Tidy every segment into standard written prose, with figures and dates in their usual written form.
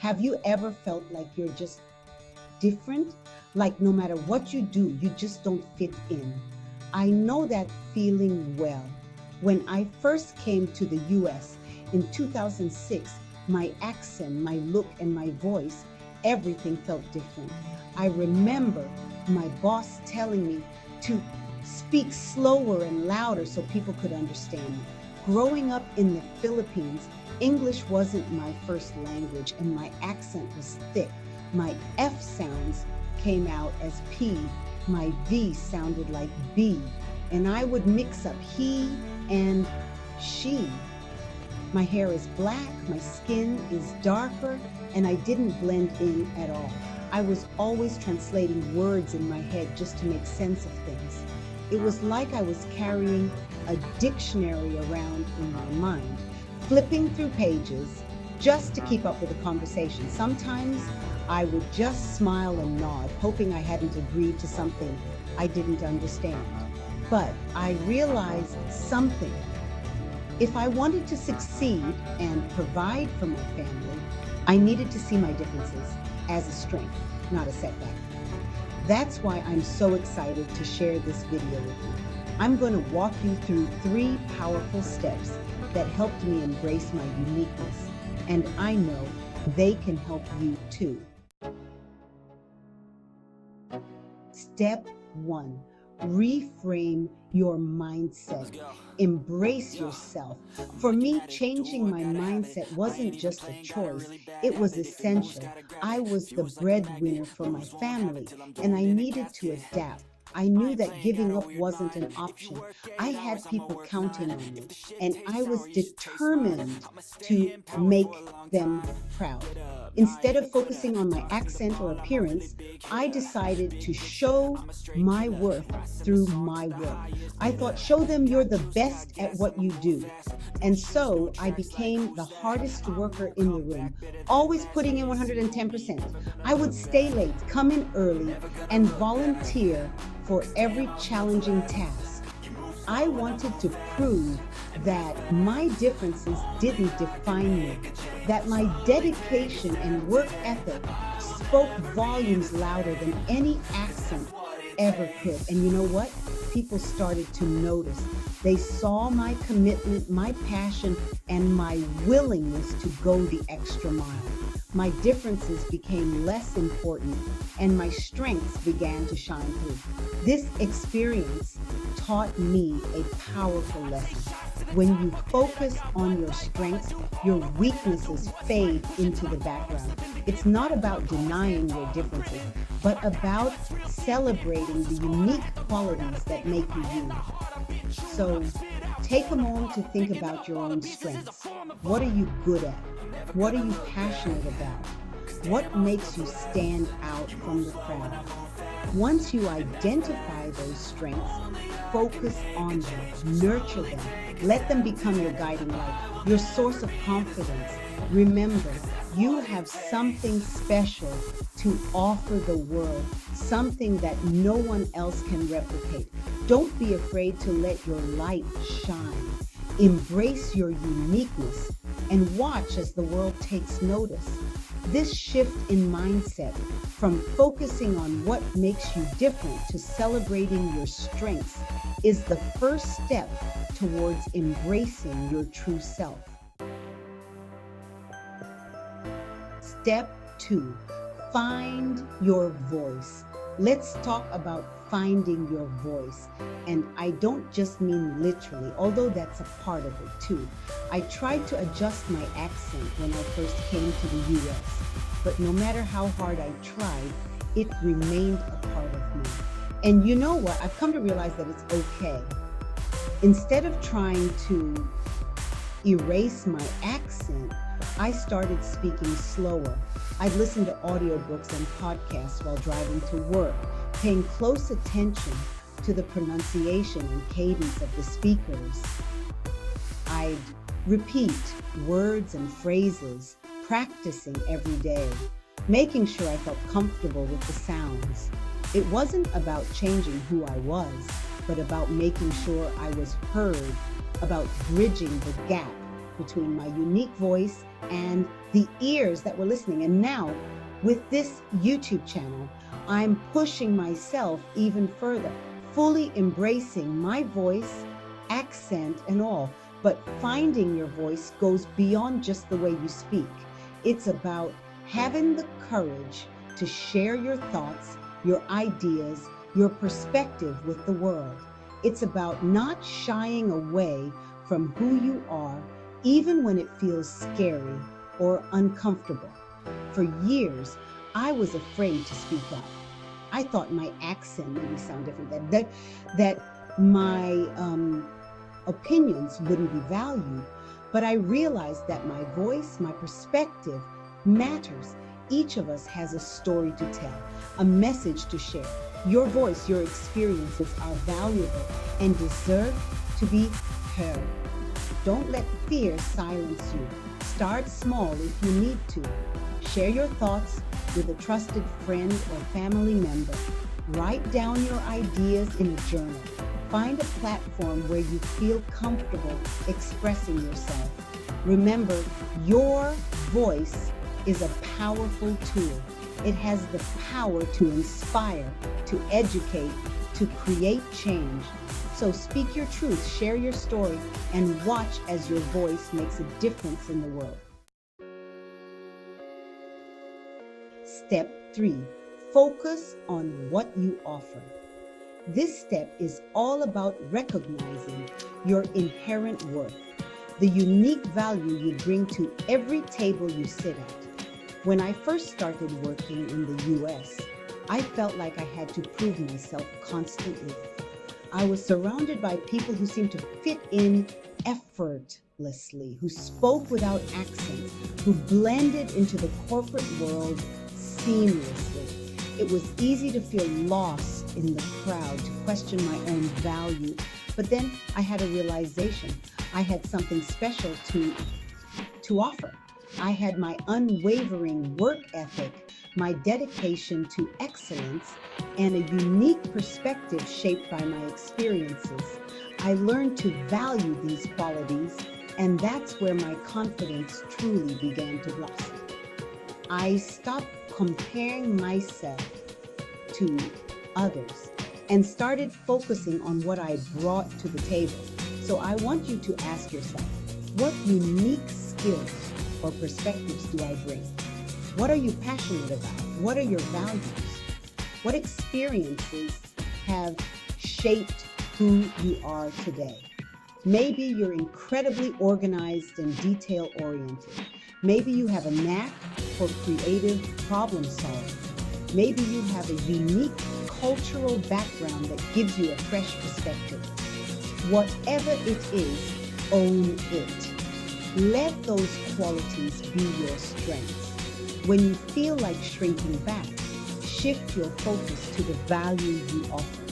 Have you ever felt like you're just different? Like no matter what you do, you just don't fit in. I know that feeling well. When I first came to the US in 2006, my accent, my look, and my voice, everything felt different. I remember my boss telling me to speak slower and louder so people could understand me. Growing up in the Philippines, English wasn't my first language and my accent was thick. My F sounds came out as P, my V sounded like B, and I would mix up he and she. My hair is black, my skin is darker, and I didn't blend in at all. I was always translating words in my head just to make sense of things. It was like I was carrying a dictionary around in my mind, flipping through pages just to keep up with the conversation. Sometimes I would just smile and nod, hoping I hadn't agreed to something I didn't understand. But I realized something. If I wanted to succeed and provide for my family, I needed to see my differences as a strength, not a setback. That's why I'm so excited to share this video with you. I'm going to walk you through 3 powerful steps that helped me embrace my uniqueness, and I know they can help you too. Step 1. Reframe your mindset. Embrace yourself. For me, changing my mindset wasn't just a choice, it was essential. I was the breadwinner for my family, and I needed to adapt. I knew that giving up wasn't an option. I had people counting on me, and I was determined to make them proud. Instead of focusing on my accent or appearance, I decided to show my worth through my work. I thought, show them you're the best at what you do. And so I became the hardest worker in the room, always putting in 110%. I would stay late, come in early, and volunteer for every challenging task. I wanted to prove that my differences didn't define me, that my dedication and work ethic spoke volumes louder than any accent ever could. And you know what? People started to notice. They saw my commitment, my passion, and my willingness to go the extra mile. My differences became less important, and my strengths began to shine through. This experience taught me a powerful lesson. When you focus on your strengths, your weaknesses fade into the background. It's not about denying your differences, but about celebrating the unique qualities that make you you. So take a moment to think about your own strengths. What are you good at? What are you passionate about? What makes you stand out from the crowd? Once you identify those strengths, focus on them, nurture them, let them become your guiding light, your source of confidence. Remember, you have something special to offer the world, something that no one else can replicate. Don't be afraid to let your light shine. Embrace your uniqueness and watch as the world takes notice. This shift in mindset from focusing on what makes you different to celebrating your strengths is the first step towards embracing your true self. Step 2, find your voice. Let's talk about finding your voice. And I don't just mean literally, although that's a part of it too. I tried to adjust my accent when I first came to the US, but no matter how hard I tried, it remained a part of me. And you know what? I've come to realize that it's okay. Instead of trying to erase my accent, I started speaking slower. I'd listen to audiobooks and podcasts while driving to work, paying close attention to the pronunciation and cadence of the speakers. I'd repeat words and phrases, practicing every day, making sure I felt comfortable with the sounds. It wasn't about changing who I was, but about making sure I was heard, about bridging the gap between my unique voice and the ears that were listening. And now, with this YouTube channel, I'm pushing myself even further, fully embracing my voice, accent, and all. But finding your voice goes beyond just the way you speak. It's about having the courage to share your thoughts, your ideas, your perspective with the world. It's about not shying away from who you are, even when it feels scary or uncomfortable. For years, I was afraid to speak up. I thought my accent made me sound different, that my opinions wouldn't be valued. But I realized that my voice, my perspective matters. Each of us has a story to tell, a message to share. Your voice, your experiences are valuable and deserve to be heard. Don't let fear silence you. Start small if you need to. Share your thoughts with a trusted friend or family member. Write down your ideas in a journal. Find a platform where you feel comfortable expressing yourself. Remember, your voice is a powerful tool. It has the power to inspire, to educate, to create change. So speak your truth, share your story, and watch as your voice makes a difference in the world. Step 3, focus on what you offer. This step is all about recognizing your inherent worth, the unique value you bring to every table you sit at. When I first started working in the US, I felt like I had to prove myself constantly. I was surrounded by people who seemed to fit in effortlessly, who spoke without accents, who blended into the corporate world seamlessly. It was easy to feel lost in the crowd, to question my own value. But then I had a realization. I had something special to offer. I had my unwavering work ethic, my dedication to excellence, and a unique perspective shaped by my experiences. I learned to value these qualities, and that's where my confidence truly began to blossom. I stopped comparing myself to others and started focusing on what I brought to the table. So I want you to ask yourself, what unique skills or perspectives do I bring? What are you passionate about? What are your values? What experiences have shaped who you are today? Maybe you're incredibly organized and detail-oriented. Maybe you have a knack for creative problem solving. Maybe you have a unique cultural background that gives you a fresh perspective. Whatever it is, own it. Let those qualities be your strengths. When you feel like shrinking back, shift your focus to the value you offer.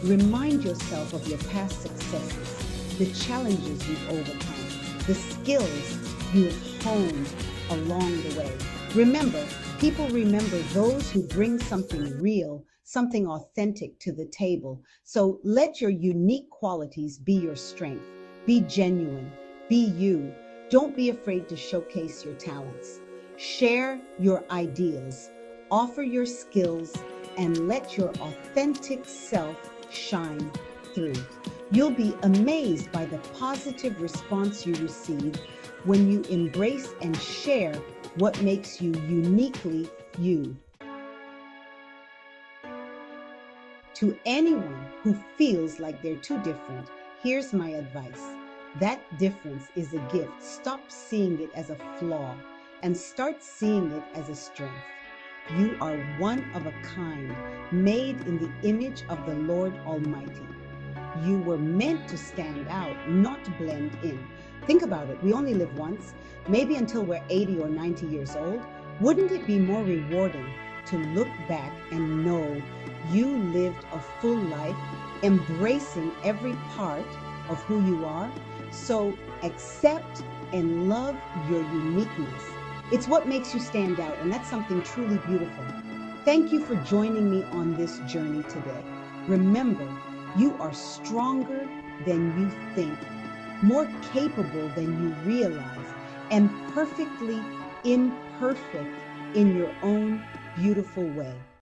Remind yourself of your past successes, the challenges you've overcome, the skills you have honed along the way. Remember, people remember those who bring something real, something authentic to the table. So let your unique qualities be your strength. Be genuine. Be you. Don't be afraid to showcase your talents. Share your ideas. Offer your skills and let your authentic self shine through. You'll be amazed by the positive response you receive when you embrace and share what makes you uniquely you. To anyone who feels like they're too different, here's my advice. That difference is a gift. Stop seeing it as a flaw and start seeing it as a strength. You are one of a kind, made in the image of the Lord Almighty. You were meant to stand out, not to blend in. Think about it. We only live once, maybe until we're 80 or 90 years old. Wouldn't it be more rewarding to look back and know you lived a full life, embracing every part of who you are? So accept and love your uniqueness. It's what makes you stand out, and that's something truly beautiful. Thank you for joining me on this journey today. Remember, you are stronger than you think. more capable than you realize, and perfectly imperfect in your own beautiful way.